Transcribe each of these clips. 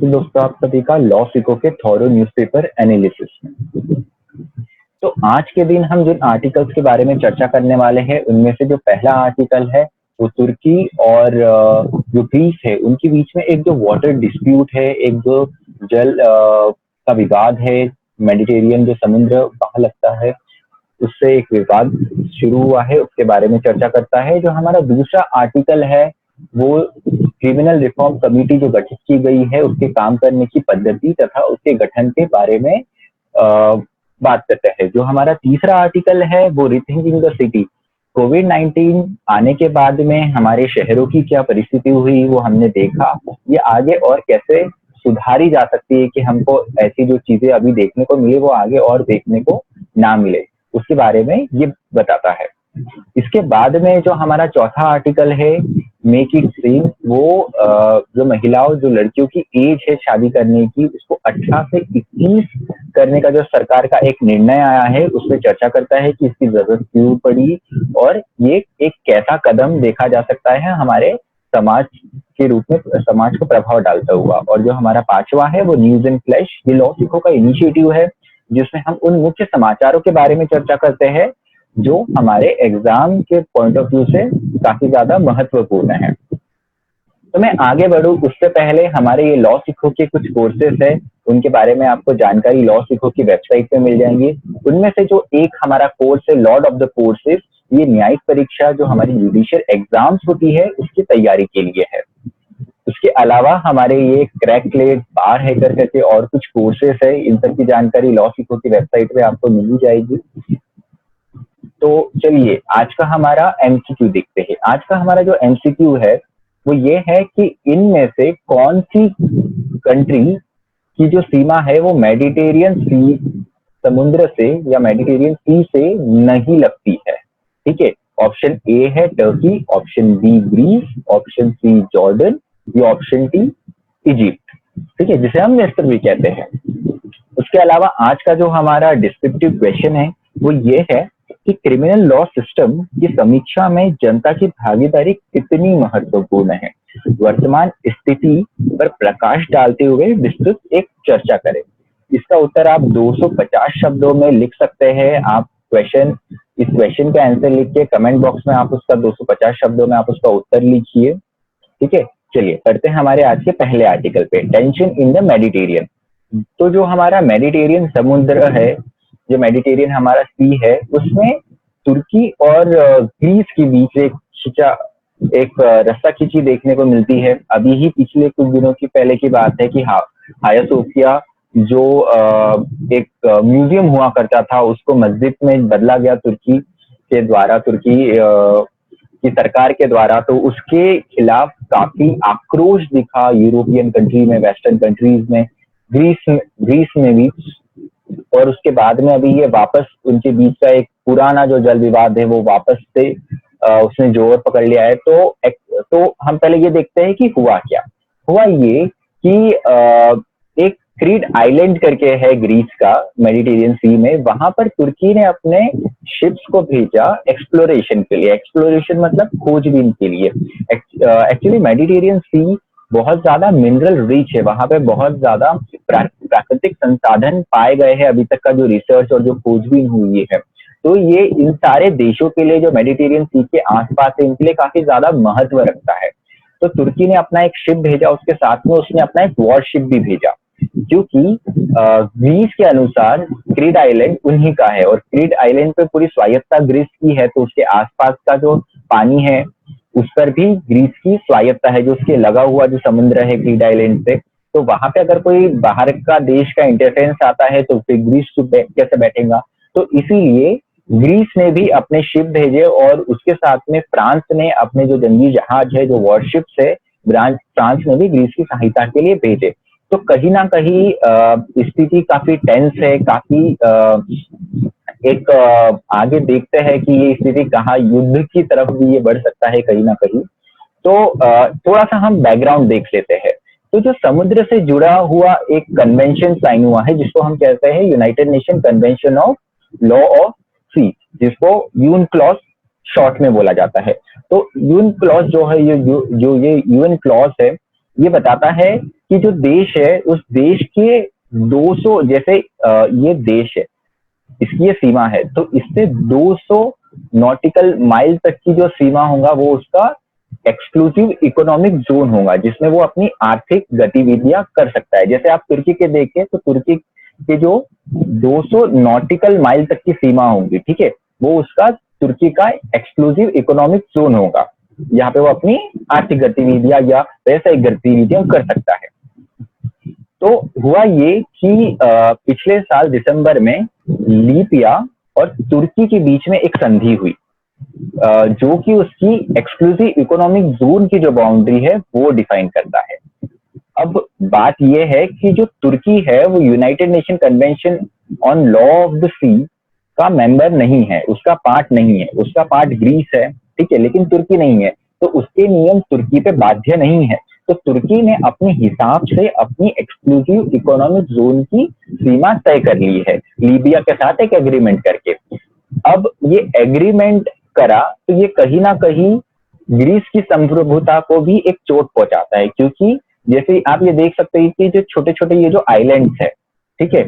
तो दोस्तों आप सभी का लॉ सिको के थॉरो न्यूज़पेपर एनालिसिस में। तो आज के दिन हम जिन आर्टिकल्स के बारे में चर्चा करने वाले हैं उनमें से जो पहला आर्टिकल है वो तुर्की और जो ग्रीस है उनके बीच में एक जो वाटर डिस्प्यूट है, एक जो जल का विवाद है, मेडिटेरियन जो समुद्र वहां लगता है उससे एक विवाद शुरू हुआ है, उसके बारे में चर्चा करता है। जो हमारा दूसरा आर्टिकल है वो क्रिमिनल रिफॉर्म कमेटी जो गठित की गई है उसके काम करने की पद्धति तथा उसके गठन के बारे में बात करते हैं। जो हमारा तीसरा आर्टिकल है वो रिथिंकिंग द सिटी, कोविड-19 आने के बाद में हमारे शहरों की क्या परिस्थिति हुई वो हमने देखा, ये आगे और कैसे सुधारी जा सकती है कि हमको ऐसी जो चीजें अभी देखने को मिले वो आगे और देखने को ना मिले, उसके बारे में ये बताता है। इसके बाद में जो हमारा चौथा आर्टिकल है मेक इट सेम, वो जो महिलाओं जो लड़कियों की एज है शादी करने की उसको 18 से 21 करने का जो सरकार का एक निर्णय आया है उसमें चर्चा करता है कि इसकी जरूरत क्यों पड़ी और ये एक कैसा कदम देखा जा सकता है हमारे समाज के रूप में, समाज को प्रभाव डालता हुआ। और जो हमारा पांचवा है वो न्यूज इन फ्लैश, ये लॉ सिको का इनिशिएटिव है जिसमें हम उन मुख्य समाचारों के बारे में चर्चा करते हैं जो हमारे एग्जाम के पॉइंट ऑफ व्यू से काफी ज्यादा महत्वपूर्ण है। तो मैं आगे बढ़ूं उससे पहले हमारे ये लॉ सिको के कुछ कोर्सेस है उनके बारे में आपको जानकारी लॉ सिको की वेबसाइट पे मिल जाएंगी। उनमें से जो एक हमारा कोर्स है लॉर्ड ऑफ द कोर्सेस, ये न्यायिक परीक्षा जो हमारी जुडिशियल एग्जाम्स होती है उसकी तैयारी के लिए है। उसके अलावा हमारे ये क्रैकलेट, बार हैकर करके और कुछ कोर्सेस है, इन सब की जानकारी लॉ सिको की वेबसाइट पे आपको मिल जाएगी। तो चलिए आज का हमारा एमसीक्यू देखते हैं। आज का हमारा जो एमसीक्यू है वो ये है कि इनमें से कौन सी कंट्री की जो सीमा है वो मेडिटेरियन सी समुद्र से या मेडिटेरियन सी से नहीं लगती है। ठीक है, ऑप्शन ए है Turkey, option B Greece, option C Jordan, या ऑप्शन डी इजिप्ट। ठीक है, जिसे हम मिस्र भी कहते हैं। उसके अलावा आज का जो हमारा डिस्क्रिप्टिव क्वेश्चन है वो ये है कि क्रिमिनल लॉ सिस्टम की समीक्षा में जनता की भागीदारी कितनी महत्वपूर्ण है, वर्तमान स्थिति पर प्रकाश डालते हुए विस्तृत एक चर्चा करें। इसका उत्तर आप 250 शब्दों में लिख सकते हैं। आप इस क्वेश्चन का आंसर लिख के कमेंट बॉक्स में आप उसका 250 शब्दों में आप उसका उत्तर लिखिए। ठीक है, चलिए करते हैं हमारे आज के पहले आर्टिकल पे, टेंशन इन द मेडिटेरियन। तो जो हमारा मेडिटेरियन समुद्र है, जो मेडिटेरियन हमारा सी है, उसमें तुर्की और ग्रीस के बीच एक रस्सा खींची देखने को मिलती है। अभी ही पिछले कुछ दिनों की पहले की बात है कि हाया सोफिया जो एक म्यूजियम हुआ करता था उसको मस्जिद में बदला गया तुर्की के द्वारा, तुर्की की सरकार के द्वारा। तो उसके खिलाफ काफी आक्रोश दिखा यूरोपियन कंट्री में, वेस्टर्न कंट्रीज में, ग्रीस में भी। और उसके बाद में अभी ये वापस उनके बीच का एक पुराना जो जल विवाद है वो वापस से उसने जोर पकड़ लिया है। तो हम पहले ये देखते हैं कि हुआ क्या। हुआ ये कि एक क्रीट आइलैंड करके है ग्रीस का मेडिटेरियन सी में, वहां पर तुर्की ने अपने शिप्स को भेजा एक्सप्लोरेशन के लिए। एक्सप्लोरेशन मतलब खोजबीन के लिए। एक्चुअली मेडिटेरियन सी बहुत ज्यादा मिनरल रिच है, वहां पे बहुत ज्यादा प्राकृतिक संसाधन पाए गए हैं अभी तक का जो रिसर्च और जो खोजबीन हुई है। तो ये इन सारे देशों के लिए जो मेडिटेरियन सी के आसपास है इनके लिए काफी ज्यादा महत्व रखता है। तो तुर्की ने अपना एक शिप भेजा, उसके साथ में उसने अपना एक वॉरशिप भी भेजा, क्योंकि ग्रीस के अनुसार क्रीट आइलैंड उन्हीं का है और क्रीट आइलैंड पे पूरी स्वायत्तता ग्रीस की है। तो उसके आसपास का जो पानी है उस पर भी ग्रीस की स्वायत्तता है, जो उसके लगा हुआ जो समुद्र है क्रीट आइलैंड से। तो वहां पे अगर कोई बाहर का देश का इंटरफेरेंस आता है तो फिर ग्रीस कैसे बैठेगा। तो इसीलिए ग्रीस ने भी अपने शिप भेजे और उसके साथ में फ्रांस ने अपने जो जंगी जहाज है, जो वॉरशिप्स है, फ्रांस ने भी ग्रीस की सहायता के लिए भेजे। तो कहीं ना कहीं स्थिति काफी टेंस है, काफी एक आगे देखते हैं कि ये स्थिति कहाँ युद्ध की तरफ भी ये बढ़ सकता है कहीं ना कहीं। तो थोड़ा सा हम बैकग्राउंड देख लेते हैं। तो जो समुद्र से जुड़ा हुआ एक कन्वेंशन साइन हुआ है जिसको हम कहते हैं United Nation Convention of Law of Sea, जिसको यूएन क्लॉज शॉर्ट में बोला जाता है। तो यूएन क्लॉज जो है ये यूएन क्लॉज है ये बताता है कि जो देश है उस देश के 200 जैसे ये देश है, इसकी ये सीमा है, तो इससे 200 नॉटिकल माइल तक की जो सीमा होगा वो उसका एक्सक्लूसिव इकोनॉमिक जोन होगा, जिसमें वो अपनी आर्थिक गतिविधियां कर सकता है। जैसे आप तुर्की के देखें तो तुर्की के जो 200 नॉटिकल माइल तक की सीमा होगी, ठीक है, वो उसका तुर्की का एक्सक्लूसिव इकोनॉमिक जोन होगा, यहाँ पे वो अपनी आर्थिक गतिविधियां या व्यवसायिक गतिविधियां कर सकता है। तो हुआ ये कि पिछले साल दिसंबर में लीबिया और तुर्की के बीच में एक संधि हुई, जो कि उसकी एक्सक्लूसिव इकोनॉमिक जोन की जो बाउंड्री है वो डिफाइन करता है। अब बात यह है कि जो तुर्की है वो United Nation Convention on Law of the Sea का मेंबर नहीं है, उसका पार्ट नहीं है, उसका पार्ट ग्रीस है, ठीक है, लेकिन तुर्की नहीं है, तो उसके नियम तुर्की पे बाध्य नहीं है। तो तुर्की ने अपने हिसाब से अपनी एक्सक्लूसिव इकोनॉमिक जोन की सीमा तय कर ली है लीबिया के साथ एक एग्रीमेंट करके। अब ये एग्रीमेंट करा तो ये कहीं ना कहीं ग्रीस की संप्रभुता को भी एक चोट पहुंचाता है, क्योंकि जैसे आप ये देख सकते हैं कि जो छोटे छोटे ये जो आइलैंड्स है, ठीक है,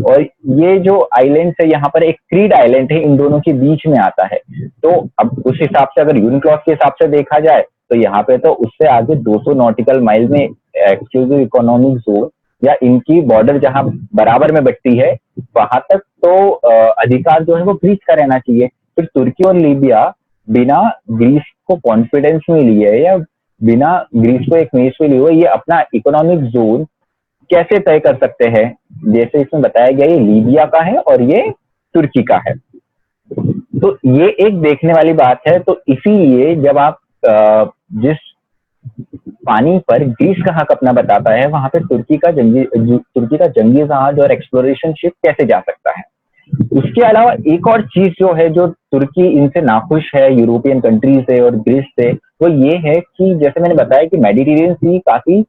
और ये जो आइलैंड्स है यहाँ पर एक क्रीड आइलैंड है, इन दोनों के बीच में आता है। तो अब उस हिसाब से अगर यूनिक्लॉस के हिसाब से देखा जाए तो यहाँ पे तो उससे आगे 200 नॉटिकल माइल में एक्सक्लूसिव इकोनॉमिक जोन या इनकी बॉर्डर जहां बराबर में बटती है वहां तक तो अधिकार जो है वो ग्रीस का रहना चाहिए। फिर तुर्की और लीबिया बिना ग्रीस को कॉन्फिडेंस में लिए या बिना ग्रीस को एक मेज पे लिए हुए ये अपना इकोनॉमिक जोन कैसे तय कर सकते हैं? जैसे इसमें बताया गया ये लीबिया का है और ये तुर्की का है, तो ये एक देखने वाली बात है। तो इसीलिए जब आप जिस पानी पर ग्रीस का हक अपना बताता है वहां पे तुर्की का जंगी जहाज और एक्सप्लोरेशन शिप कैसे जा सकता है। उसके अलावा एक और चीज जो है जो तुर्की इनसे नाखुश है यूरोपियन कंट्री से और ग्रीस से, वो ये है कि जैसे मैंने बताया कि मेडिटेरियन सी काफी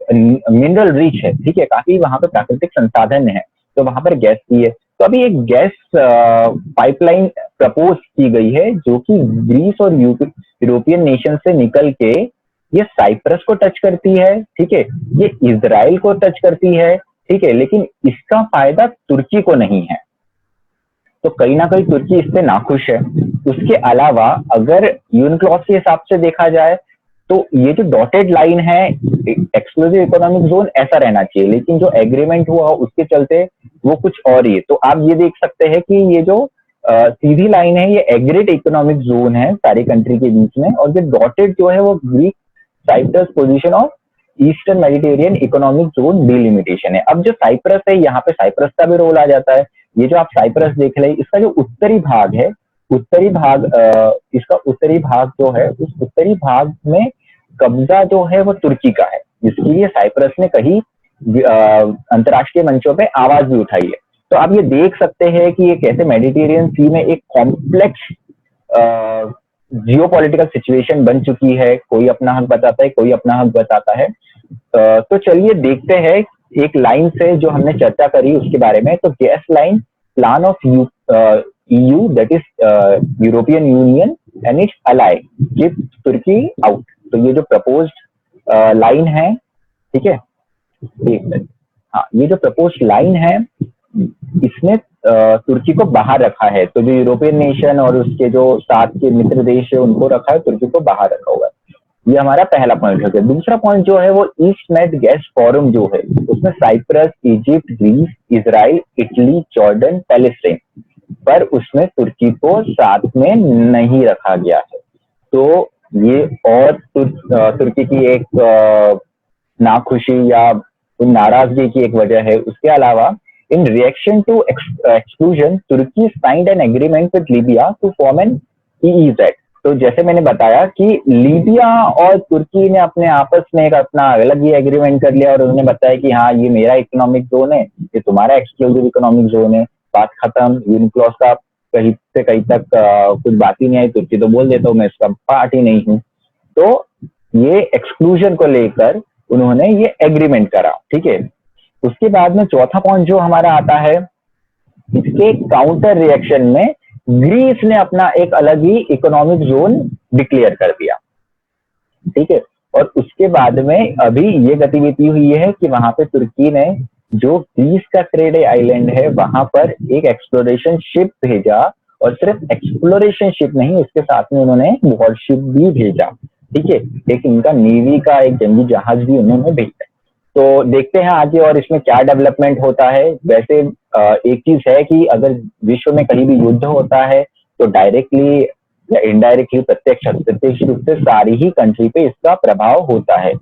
मिनरल रिच है, ठीक है, काफी वहां पर प्राकृतिक संसाधन है, तो वहां पर गैस की है। तो अभी एक गैस पाइपलाइन प्रपोज की गई है जो कि ग्रीस और यूरोपियन नेशन से निकल के ये साइप्रस को टच करती है, ठीक है, ये इजराइल को टच करती है, ठीक है, लेकिन इसका फायदा तुर्की को नहीं है। तो कहीं ना कहीं तुर्की इससे नाखुश है। उसके अलावा अगर यूनक्लॉस के हिसाब से देखा जाए तो ये जो डॉटेड लाइन है एक्सक्लूसिव इकोनॉमिक जोन ऐसा रहना चाहिए, लेकिन जो एग्रीमेंट हुआ उसके चलते वो कुछ और ही है। तो आप ये देख सकते हैं कि ये जो सीधी लाइन है ये एग्रीड इकोनॉमिक जोन है सारी कंट्री के बीच में, और जो डॉटेड जो है वो Greek Cyprus position of eastern Mediterranean economic zone delimitation है। अब जो साइप्रस है यहाँ पे साइप्रस का भी रोल आ जाता है। ये जो आप साइप्रस देख रहे हैं इसका जो उत्तरी भाग है, उत्तरी भाग इसका उत्तरी भाग जो है उस उत्तरी भाग में कब्जा जो है वो तुर्की का है, जिसके लिए साइप्रस ने कहीं अंतर्राष्ट्रीय मंचों पे आवाज भी उठाई है। तो आप ये देख सकते हैं कि ये कैसे मेडिटेरियन सी में एक कॉम्प्लेक्स जियोपॉलिटिकल सिचुएशन बन चुकी है, कोई अपना हक बताता है कोई अपना हक बताता है। तो चलिए देखते हैं एक लाइन से जो हमने चर्चा करी उसके बारे में। तो gas line plan of EU that is European Union and its ally keep Turkey out. तो ये जो प्रपोज्ड लाइन है, ठीक है, एक मिनट, हाँ, ये जो प्रपोज्ड लाइन है इसने तुर्की को बाहर रखा है। तो जो यूरोपियन नेशन और उसके जो साथ के मित्र देश है उनको रखा है, तुर्की को बाहर रखा हुआ है। ये हमारा पहला पॉइंट हो गया। दूसरा पॉइंट जो है वो ईस्ट मेड गैस फोरम जो है उसमें Cyprus, Egypt, Greece, Israel, Italy, Jordan, Palestine पर उसमें तुर्की को साथ में नहीं रखा गया है। तो ये और तुर्की की एक नाखुशी या नाराजगी की एक वजह है। उसके अलावा in reaction to exclusion, Turkey signed an agreement with Libya to form an EEZ। तो जैसे मैंने बताया कि लीबिया और तुर्की ने अपने आपस में एक अपना अलग ही एग्रीमेंट कर लिया और उन्होंने बताया कि हाँ ये मेरा इकोनॉमिक जोन है, ये तुम्हारा एक्सक्लूसिव इकोनॉमिक जोन है, बात खत्म। यूनिक्लॉस का कहीं से कहीं तक कुछ बात ही नहीं आई। तुर्की तो बोल देता हूँ मैं इसका पार्ट ही नहीं हूँ। तो ये एक्सक्लूजन को लेकर उन्होंने ये एग्रीमेंट करा, ठीक है। उसके बाद में चौथा पॉइंट जो हमारा आता है, इसके काउंटर रिएक्शन में ग्रीस ने अपना एक अलग ही इकोनॉमिक जोन डिक्लेयर कर दिया, ठीक है। और उसके बाद में अभी ये गतिविधि हुई है कि वहां पे तुर्की ने जो ग्रीस का क्रेडे आइलैंड है वहां पर एक एक्सप्लोरेशन शिप भेजा, और सिर्फ एक्सप्लोरेशन शिप नहीं, उसके साथ में उन्होंने वॉरशिप भी भेजा। ठीक है, एक इनका नेवी का एक जंगी जहाज भी उन्होंने भेजा। तो देखते हैं आगे और इसमें क्या डेवलपमेंट होता है। वैसे एक चीज है कि अगर विश्व में कहीं भी युद्ध होता है तो डायरेक्टली या इनडायरेक्टली, प्रत्यक्ष अप्रत्यक्ष रूप से सारी ही कंट्री पे इसका प्रभाव होता है।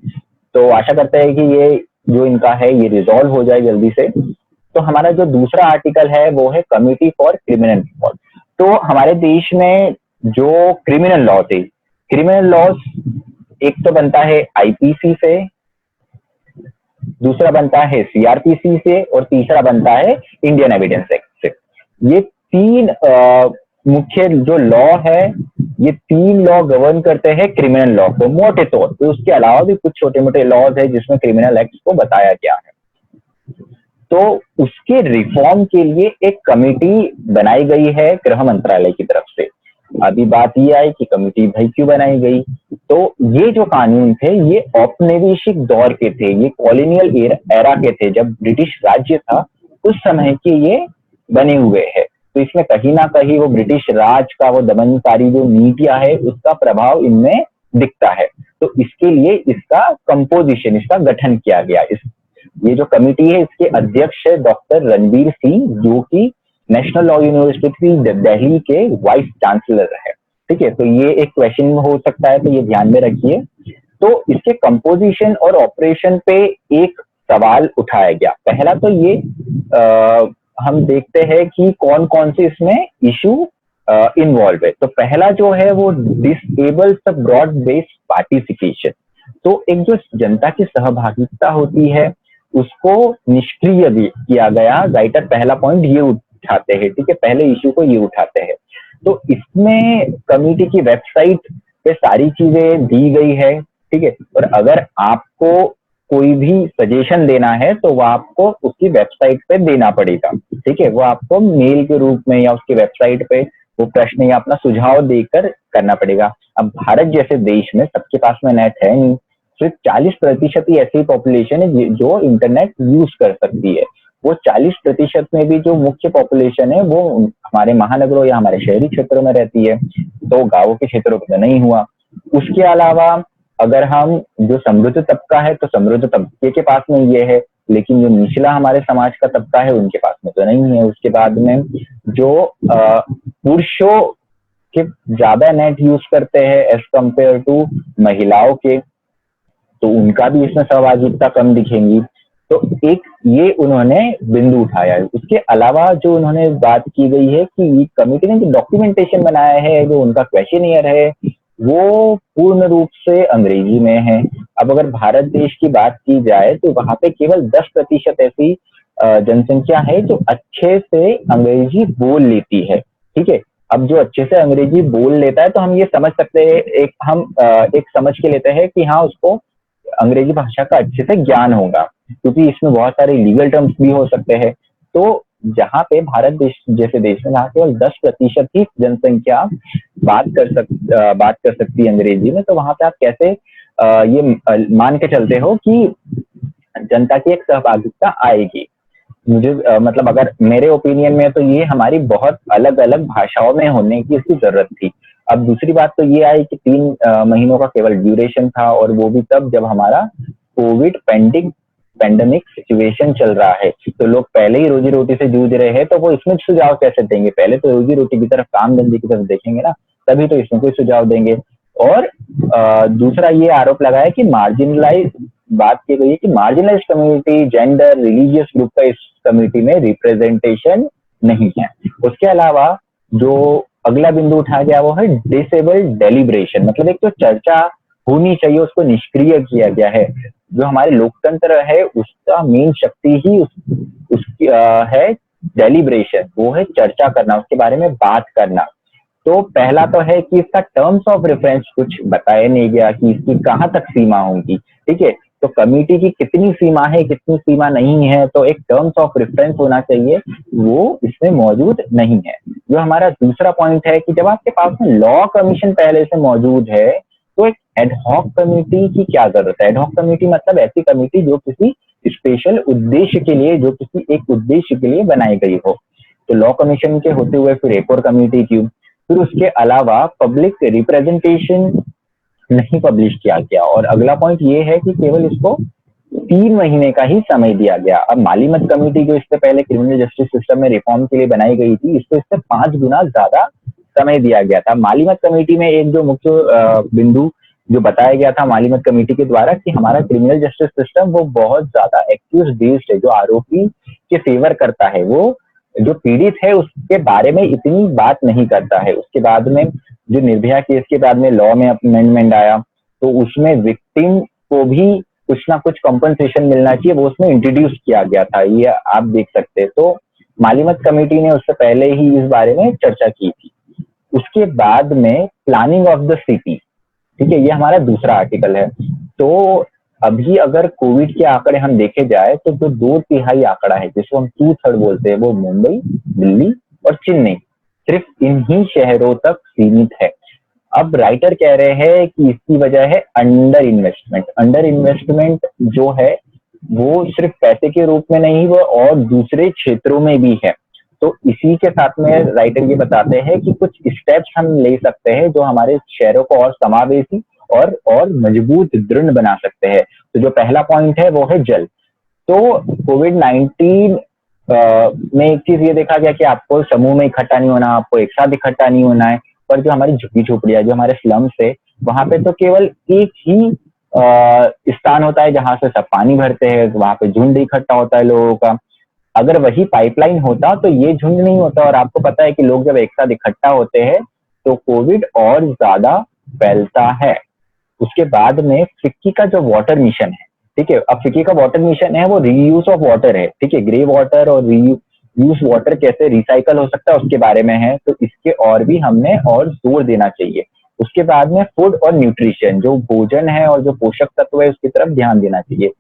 तो आशा करते हैं कि ये जो इनका है ये रिजॉल्व हो जाए जल्दी से। तो हमारा जो दूसरा आर्टिकल है वो है कमिटी फॉर क्रिमिनल रिकॉर्ड। तो हमारे देश में जो क्रिमिनल लॉ थे, क्रिमिनल लॉज एक तो बनता है आईपीसी से, दूसरा बनता है सीआरपीसी से, और तीसरा बनता है इंडियन एविडेंस एक्ट से। ये तीन मुख्य जो लॉ है, ये तीन लॉ गवर्न करते हैं क्रिमिनल लॉ को मोटे तौर पे। उसके अलावा भी कुछ छोटे मोटे लॉज है जिसमें क्रिमिनल एक्ट को बताया गया है। तो उसके रिफॉर्म के लिए एक कमेटी बनाई गई है गृह मंत्रालय की तरफ से। अभी बात ये आई कि कमेटी भाई क्यों बनाई गई, तो ये जो कानून थे ये औपनिवेशिक दौर के थे, ये कॉलोनियल एरा के थे, जब ब्रिटिश राज्य था उस समय के ये बने हुए हैं। तो इसमें कहीं ना कहीं वो ब्रिटिश राज का वो दमनकारी जो नीतियां है उसका प्रभाव इनमें दिखता है। तो इसके लिए इसका कंपोजिशन, इसका गठन किया गया। ये जो कमिटी है इसके अध्यक्ष है डॉक्टर रणबीर सिंह, जो कि नेशनल लॉ यूनिवर्सिटी दिल्ली के वाइस चांसलर है। ठीक है, तो ये एक क्वेश्चन हो सकता है, तो ये ध्यान में रखिए। तो इसके कंपोजिशन और ऑपरेशन पे एक सवाल उठाया गया। पहला तो ये हम देखते हैं कि कौन कौन से इसमें इशू इन्वॉल्व है। तो पहला जो है वो डिसेबल ब्रॉड बेस्ड पार्टिसिपेशन। तो एक जो जनता की सहभागिता होती है उसको निष्क्रिय किया गया। राइटर पहला पॉइंट ये उठाते हैं, ठीक है, पहले इशू को ये उठाते हैं। तो इसमें कमेटी की वेबसाइट पे सारी चीजें दी गई है। ठीक है, और अगर आपको कोई भी सजेशन देना है तो वो आपको उसकी वेबसाइट पे देना पड़ेगा। ठीक है, वो आपको मेल के रूप में या उसकी वेबसाइट पे वो प्रश्न या अपना सुझाव देकर करना पड़ेगा। अब भारत जैसे देश में सबके पास में नेट है नहीं, सिर्फ 40% ही ऐसी पॉपुलेशन है जो इंटरनेट यूज कर सकती है। वो 40% में भी जो मुख्य पॉपुलेशन है वो हमारे महानगरों या हमारे शहरी क्षेत्रों में रहती है, तो गांवों के क्षेत्रों में तो नहीं हुआ। उसके अलावा अगर हम जो समृद्ध तबका है तो समृद्ध तबके के पास में ये है, लेकिन जो निचला हमारे समाज का तबका है उनके पास में तो नहीं है। उसके बाद में जो पुरुषों के ज्यादा नेट यूज करते हैं एज कंपेयर टू महिलाओं के, तो उनका भी इसमें सहभागिता कम दिखेंगी। तो एक ये उन्होंने बिंदु उठाया है। उसके अलावा जो उन्होंने बात की गई है कि कमेटी ने जो डॉक्यूमेंटेशन बनाया है, जो उनका क्वेश्चनियर है, वो पूर्ण रूप से अंग्रेजी में है। अब अगर भारत देश की बात की जाए तो वहां पे केवल 10% ऐसी जनसंख्या है जो अच्छे से अंग्रेजी बोल लेती है। ठीक है, अब जो अच्छे से अंग्रेजी बोल लेता है तो हम ये समझ सकते हैं, एक समझ के लेते हैं कि हाँ उसको अंग्रेजी भाषा का अच्छे से ज्ञान होगा, क्योंकि इसमें बहुत सारे लीगल टर्म्स भी हो सकते हैं। तो जहाँ पे भारत देश जैसे देश में जहाँ केवल 10% ही जनसंख्या बात कर सकती है अंग्रेजी में, तो वहां पे आप कैसे ये मान के चलते हो कि जनता की एक सहभागिता आएगी। मुझे मतलब अगर मेरे ओपिनियन में तो ये हमारी बहुत अलग अलग भाषाओं में होने की इसकी जरूरत थी। अब दूसरी बात तो ये आई कि 3 महीनों का केवल ड्यूरेशन था, और वो भी तब जब हमारा कोविड पेंडेमिक सिचुएशन चल रहा है। तो लोग पहले ही रोजी रोटी से जूझ रहे हैं, तो वो इसमें सुझाव कैसे देंगे? पहले तो रोजी रोटी की तरफ, काम धंधे की तरफ देखेंगे ना, तभी तो इसमें कोई सुझाव देंगे। और दूसरा ये आरोप लगाया कि मार्जिनलाइज बात की गई है कि marginalise community, gender, religious group का इस कम्युनिटी में रिप्रेजेंटेशन नहीं है। उसके अलावा जो अगला बिंदु उठाया गया वो है डिसेबल्ड डेलिब्रेशन, मतलब एक तो चर्चा होनी चाहिए उसको निष्क्रिय किया गया है। जो हमारे लोकतंत्र है उसका मेन शक्ति ही उसकी है डेलिब्रेशन, वो है चर्चा करना, उसके बारे में बात करना। तो पहला तो है कि इसका टर्म्स ऑफ रेफरेंस कुछ बताया नहीं गया कि इसकी कहाँ तक सीमा होगी। ठीक है, तो कमेटी की कितनी सीमा है, कितनी सीमा नहीं है, तो एक टर्म्स ऑफ रेफरेंस होना चाहिए, वो इसमें मौजूद नहीं है। जो हमारा दूसरा पॉइंट है कि जब आपके पास में लॉ कमीशन पहले से मौजूद है तो एक एडहॉक कमेटी की क्या जरूरत है? एडहॉक कमेटी मतलब ऐसी कमेटी जो किसी स्पेशल उद्देश्य के लिए, जो किसी एक उद्देश्य के लिए बनाई गई हो। तो लॉ कमीशन के होते हुए फिर एक और कमेटी क्यों? फिर उसके अलावा पब्लिक रिप्रेजेंटेशन नहीं पब्लिश किया गया। और अगला पॉइंट ये है कि केवल इसको 3 महीने का ही समय दिया गया। अब माली मत कमेटी जो इससे पहले क्रिमिनल जस्टिस सिस्टम में रिफॉर्म के लिए बनाई गई थी, इसको इससे 5 गुना ज्यादा समय दिया गया था। माली मत कमेटी में एक जो मुख्य बिंदु जो बताया गया था माली मत कमेटी के द्वारा कि हमारा क्रिमिनल जस्टिस सिस्टम वो बहुत ज्यादा एक्यूज बेस्ड है, जो आरोपी के फेवर करता है, वो जो पीड़ित है उसके बारे में इतनी बात नहीं करता है। उसके बाद में जो निर्भया केस के बाद में लॉ में अमेंडमेंट आया, तो उसमें विक्टिम को भी कुछ ना कुछ कंपनसेशन मिलना चाहिए, वो उसमें इंट्रोड्यूस किया गया था, ये आप देख सकते हैं। तो माली मत कमेटी ने उससे पहले ही इस बारे में चर्चा की थी। उसके बाद में प्लानिंग ऑफ द सिटी, ठीक है, ये हमारा दूसरा आर्टिकल है। तो अभी अगर कोविड के आंकड़े हम देखे जाए तो जो 2/3 आंकड़ा है, जिसको हम 2/3 बोलते हैं, वो मुंबई, दिल्ली और चेन्नई, सिर्फ इन्हीं शहरों तक सीमित है। अब राइटर कह रहे हैं कि इसकी वजह है अंडर इन्वेस्टमेंट। अंडर इन्वेस्टमेंट जो है वो सिर्फ पैसे के रूप में नहीं, वो और दूसरे क्षेत्रों में भी है। तो इसी के साथ में राइटर ये बताते हैं कि कुछ स्टेप्स हम ले सकते हैं जो हमारे शहरों को और समावेशी और मजबूत दृढ़ बना सकते हैं। तो जो पहला पॉइंट है वो है जल। तो कोविड-19 में एक चीज ये देखा गया कि आपको समूह में इकट्ठा नहीं होना, आपको एक साथ इकट्ठा नहीं होना है। पर जो हमारी झुग्गी झोपड़ियां, जो हमारे स्लम्स है, वहां पे तो केवल एक ही स्थान होता है जहां से सब पानी भरते हैं, वहां पे झुंड इकट्ठा होता है लोगों का। अगर वही पाइपलाइन होता तो ये झुंड नहीं होता। और आपको पता है कि लोग जब एक साथ इकट्ठा होते हैं तो कोविड और ज्यादा फैलता है। उसके बाद में फिक्की का जो वाटर मिशन है, ठीक है, अब फिक्की का वाटर मिशन है वो रीयूज ऑफ वाटर है, ठीक है, ग्रे वाटर और रीयूज वाटर कैसे रिसाइकल हो सकता है उसके बारे में है। तो इसके और भी हमने और जोर देना चाहिए। उसके बाद में फूड और न्यूट्रिशन, जो भोजन है और जो पोषक तत्व है उसकी तरफ ध्यान देना चाहिए।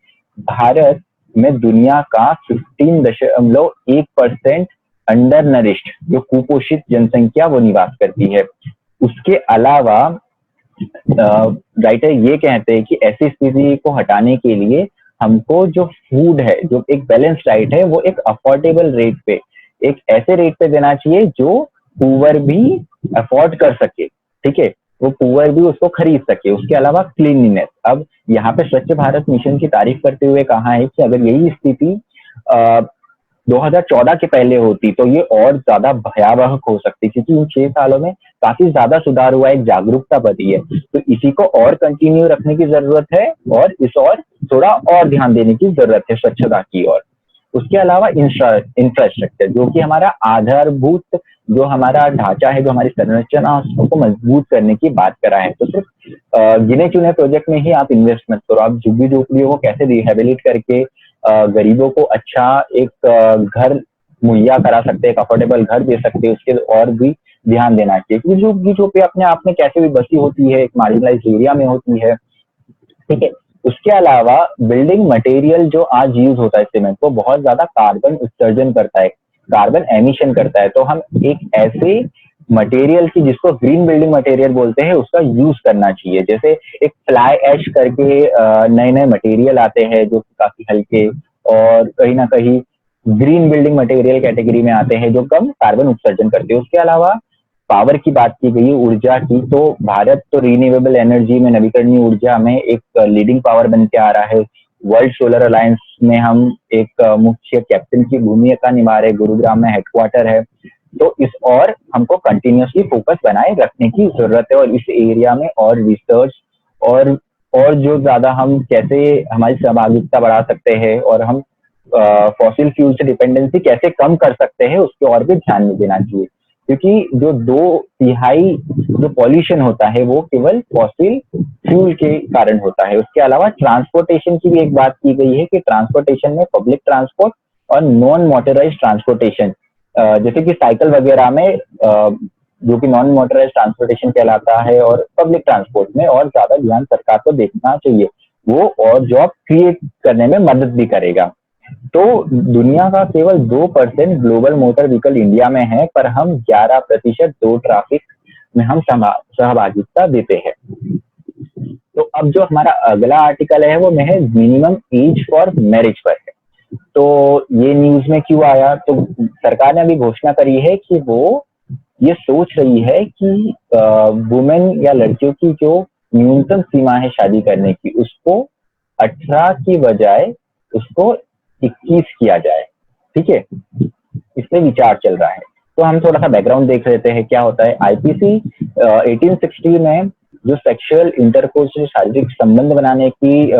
भारत में दुनिया का 15.1% अंडर नरिश्ड, जो कुपोषित जनसंख्या वो निवास करती है। उसके अलावा राइटर ये कहते हैं कि ऐसी स्थिति को हटाने के लिए हमको जो फूड है, जो एक बैलेंस डाइट है, वो एक अफोर्डेबल रेट पे, एक ऐसे रेट पे देना चाहिए जो पुअर भी अफोर्ड कर सके, ठीक है, वो पुअर भी उसको खरीद सके। उसके अलावा क्लीनलीनेस, अब यहाँ पे स्वच्छ भारत मिशन की तारीफ करते हुए कहा है कि अगर यही स्थिति 2014 के पहले होती तो ये और ज्यादा भयावह हो सकती, क्योंकि इन 6 सालों में काफी ज्यादा सुधार हुआ है, एक जागरूकता बढ़ी है। तो इसी को और कंटिन्यू रखने की जरूरत है और इस और थोड़ा और ध्यान देने की जरूरत है स्वच्छता की ओर। उसके अलावा इंफ्रास्ट्रक्चर, जो कि हमारा आधारभूत, जो हमारा ढांचा है, जो हमारी संरचना उसको मजबूत करने की बात करा है। तो सिर्फ गिने चुने प्रोजेक्ट में ही आप इन्वेस्ट मत करो। आप झुग्गी झोपड़ियों को कैसे रिहेबिलिट करके गरीबों को अच्छा एक घर मुहैया करा सकते हैं, एक अफोर्डेबल घर दे सकते हैं, उसके और भी ध्यान देना चाहिए। क्योंकि झुग्गी झोपड़ी अपने आप में कैसे भी बसी होती है, एक मार्जिनलाइज एरिया में होती है, ठीक है। उसके अलावा बिल्डिंग मटेरियल जो आज यूज होता है सीमेंट, वो बहुत ज्यादा कार्बन उत्सर्जन करता है, कार्बन एमिशन करता है। तो हम एक ऐसे मटेरियल की, जिसको ग्रीन बिल्डिंग मटेरियल बोलते हैं, उसका यूज करना चाहिए। जैसे एक फ्लाई ऐश करके नए नए मटेरियल आते हैं जो काफी हल्के और कहीं ना कहीं ग्रीन बिल्डिंग मटेरियल कैटेगरी में आते हैं, जो कम कार्बन उत्सर्जन करते हैं। उसके अलावा पावर की बात की गई, ऊर्जा की, तो भारत तो रिन्यूएबल एनर्जी में, नवीकरणीय ऊर्जा में एक लीडिंग पावर बन के आ रहा है। वर्ल्ड सोलर अलायंस में हम एक मुख्य कैप्टन की भूमिका निभा रहे, गुरुग्राम में हेडक्वार्टर है। तो इस और हमको कंटिन्यूसली फोकस बनाए रखने की जरूरत है और इस एरिया में और रिसर्च और जो ज्यादा हम कैसे हमारी सहभागिता बढ़ा सकते हैं और हम फॉसिल फ्यूल से डिपेंडेंसी कैसे कम कर सकते हैं, उसके और भी ध्यान में देना चाहिए। क्योंकि जो 2/3 जो पॉल्यूशन होता है वो केवल फॉसिल फ्यूल के कारण होता है। उसके अलावा ट्रांसपोर्टेशन की भी एक बात की गई है कि ट्रांसपोर्टेशन में पब्लिक ट्रांसपोर्ट और नॉन मोटराइज ट्रांसपोर्टेशन, जैसे कि साइकिल वगैरह में, जो कि नॉन मोटराइज ट्रांसपोर्टेशन कहलाता है, और पब्लिक ट्रांसपोर्ट में और ज्यादा ध्यान सरकार को देखना चाहिए, वो और जॉब क्रिएट करने में मदद भी करेगा। तो दुनिया का केवल 2% ग्लोबल मोटर व्हीकल इंडिया में है, पर हम 11% रोड ट्रैफिक में हम सहभागिता देते हैं। अब जो हमारा अगला आर्टिकल है वो महज मिनिमम एज फॉर मैरिज पर है। तो ये न्यूज में क्यों आया, तो सरकार ने अभी घोषणा करी है कि वो ये सोच रही है कि वुमेन या लड़कियों की जो न्यूनतम सीमा है शादी करने की, उसको 18 की बजाय उसको 21 किया जाए। ठीक है, इस पे विचार चल रहा है। तो हम थोड़ा सा बैकग्राउंड देख लेते हैं क्या होता है। आईपीसी 1860 में जो सेक्सुअल इंटरकोर्स, जो शारीरिक संबंध बनाने की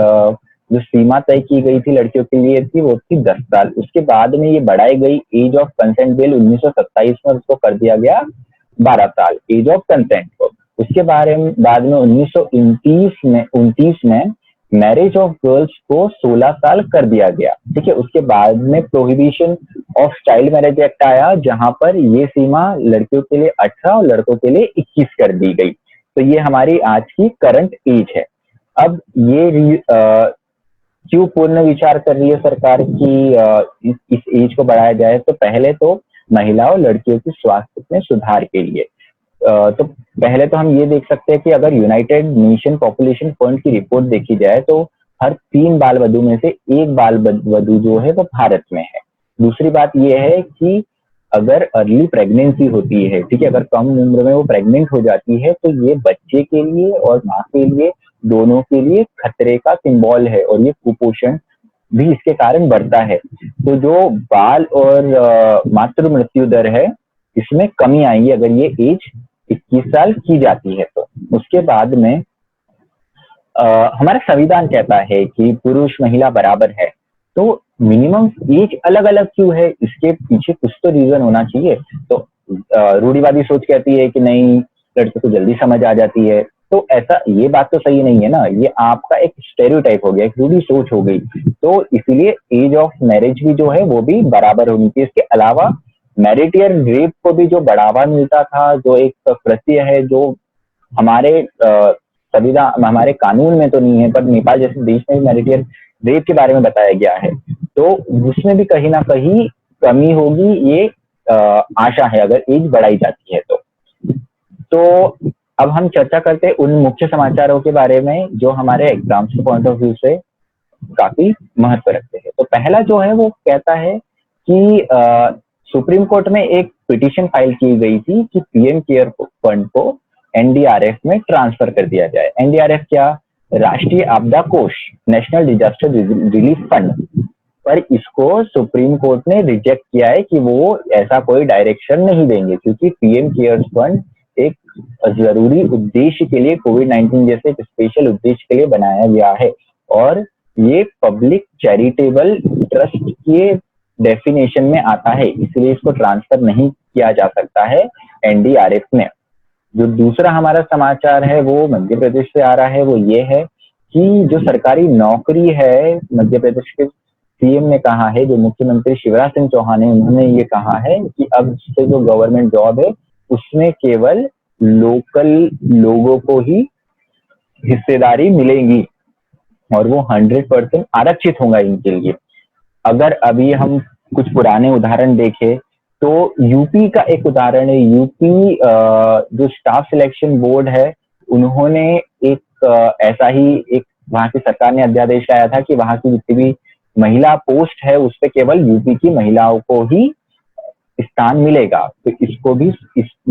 जो सीमा तय की गई थी लड़कियों के लिए थी, वो थी 10 साल। उसके बाद में ये बढ़ाई गई एज ऑफ कंसेंट बिल 1927 में, उसको कर दिया गया 12 साल एज ऑफ कंसेंट को। उसके बारे में बाद में 1929 में मैरिज ऑफ गर्ल्स को 16 साल कर दिया गया। ठीक है, उसके बाद में prohibition of child marriage act आया, जहां पर ये सीमा लड़कियों के लिए 18 और लड़कों के लिए 21 कर दी गई। तो ये हमारी आज की करंट एज है। अब ये क्यों पूर्ण विचार कर रही है सरकार की इस एज को बढ़ाया जाए, तो पहले तो महिलाओं लड़कियों की स्वास्थ्य में सुधार के लिए। तो पहले तो हम ये देख सकते हैं कि अगर यूनाइटेड नेशन पॉपुलेशन फंड की रिपोर्ट देखी जाए तो हर 3 बाल वधु में से 1 बाल वधु जो है वो भारत में है। दूसरी बात यह है कि अगर अर्ली प्रेगनेंसी होती है, ठीक है, अगर कम उम्र में वो प्रेग्नेंट हो जाती है, तो ये बच्चे के लिए और माँ के लिए, दोनों के लिए खतरे का सिंबल है, और ये कुपोषण भी इसके कारण बढ़ता है। तो जो बाल और मातृ मृत्यु दर है, इसमें कमी आएगी अगर ये एज 21 साल की जाती है। तो उसके बाद में हमारा संविधान कहता है कि पुरुष महिला बराबर है। तो मिनिमम एज अलग अलग क्यों है, इसके पीछे कुछ तो रीजन होना चाहिए। तो रूढ़िवादी सोच कहती है कि नहीं, लड़के को जल्दी समझ आ जाती है। तो ऐसा, ये बात तो सही नहीं है ना, ये आपका एक स्टेरियोटाइप हो गया, एक रूढ़ी सोच हो गई। तो इसीलिए एज ऑफ मैरिज भी जो है वो भी बराबर होनी चाहिए। इसके अलावा मैरिटियर रेप को भी जो बढ़ावा मिलता था, जो एक कृत्य है जो हमारे संविधान, हमारे कानून में तो नहीं है, पर नेपाल जैसे देश में भी मैरिटियर रेप के बारे में बताया गया है, तो उसमें भी कहीं ना कहीं कमी होगी, ये आशा है अगर एज बढ़ाई जाती है तो अब हम चर्चा करते हैं उन मुख्य समाचारों के बारे में जो हमारे एग्जाम्स के पॉइंट ऑफ व्यू से काफी महत्व रखते हैं। तो पहला जो है वो कहता है कि सुप्रीम कोर्ट में एक पिटीशन फाइल की गई थी कि पीएम केयर फंड को एनडीआरएफ में ट्रांसफर कर दिया जाए। एनडीआरएफ क्या? राष्ट्रीय आपदा कोष, नेशनल डिजास्टर रिलीफ फंड। पर इसको सुप्रीम कोर्ट ने रिजेक्ट किया है कि वो ऐसा कोई डायरेक्शन नहीं देंगे, क्योंकि पीएम केयर्स फंड एक जरूरी उद्देश्य के लिए, कोविड-19 जैसे एक स्पेशल उद्देश्य के लिए बनाया गया है, और ये पब्लिक चैरिटेबल ट्रस्ट के डेफिनेशन में आता है, इसलिए इसको ट्रांसफर नहीं किया जा सकता है एनडीआरएफ में। जो दूसरा हमारा समाचार है वो मध्य प्रदेश से आ रहा है, वो ये है कि जो सरकारी नौकरी है, मध्य प्रदेश के सीएम ने कहा है, जो मुख्यमंत्री शिवराज सिंह चौहान है, उन्होंने ये कहा है कि अब से जो गवर्नमेंट जॉब है उसमें केवल लोकल लोगों को ही हिस्सेदारी मिलेगी और वो 100% आरक्षित होगा इनके लिए। अगर अभी हम कुछ पुराने उदाहरण देखें तो यूपी का एक उदाहरण है। यूपी जो स्टाफ सिलेक्शन बोर्ड है, उन्होंने एक ऐसा ही एक, वहां की सरकार ने अध्यादेश लाया था कि वहां की जितनी भी महिला पोस्ट है उस पे केवल यूपी की महिलाओं को ही स्थान मिलेगा। तो इसको भी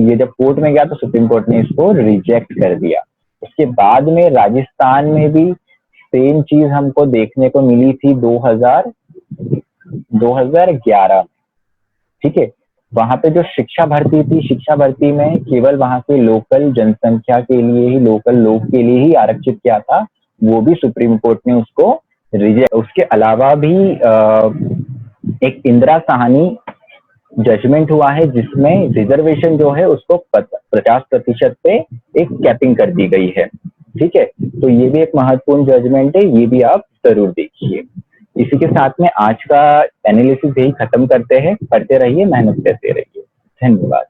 ये जब कोर्ट में गया तो सुप्रीम कोर्ट ने इसको रिजेक्ट कर दिया। उसके बाद में राजस्थान में भी सेम चीज हमको देखने को मिली थी 2011। ठीक है, वहां पे जो शिक्षा भर्ती थी, शिक्षा भर्ती में केवल वहां के लोकल जनसंख्या के लिए ही, लोकल लोग के लिए ही आरक्षित किया था, वो भी सुप्रीम कोर्ट ने उसको रिजेक्ट। उसके अलावा भी एक इंदिरा साहनी जजमेंट हुआ है जिसमें रिजर्वेशन जो है उसको 50% पे एक कैपिंग कर दी गई है। ठीक है, तो ये भी एक महत्वपूर्ण जजमेंट है, ये भी आप जरूर देखिए। इसी के साथ में आज का एनालिसिस यही खत्म करते हैं। पढ़ते रहिए, मेहनत करते रहिए। धन्यवाद।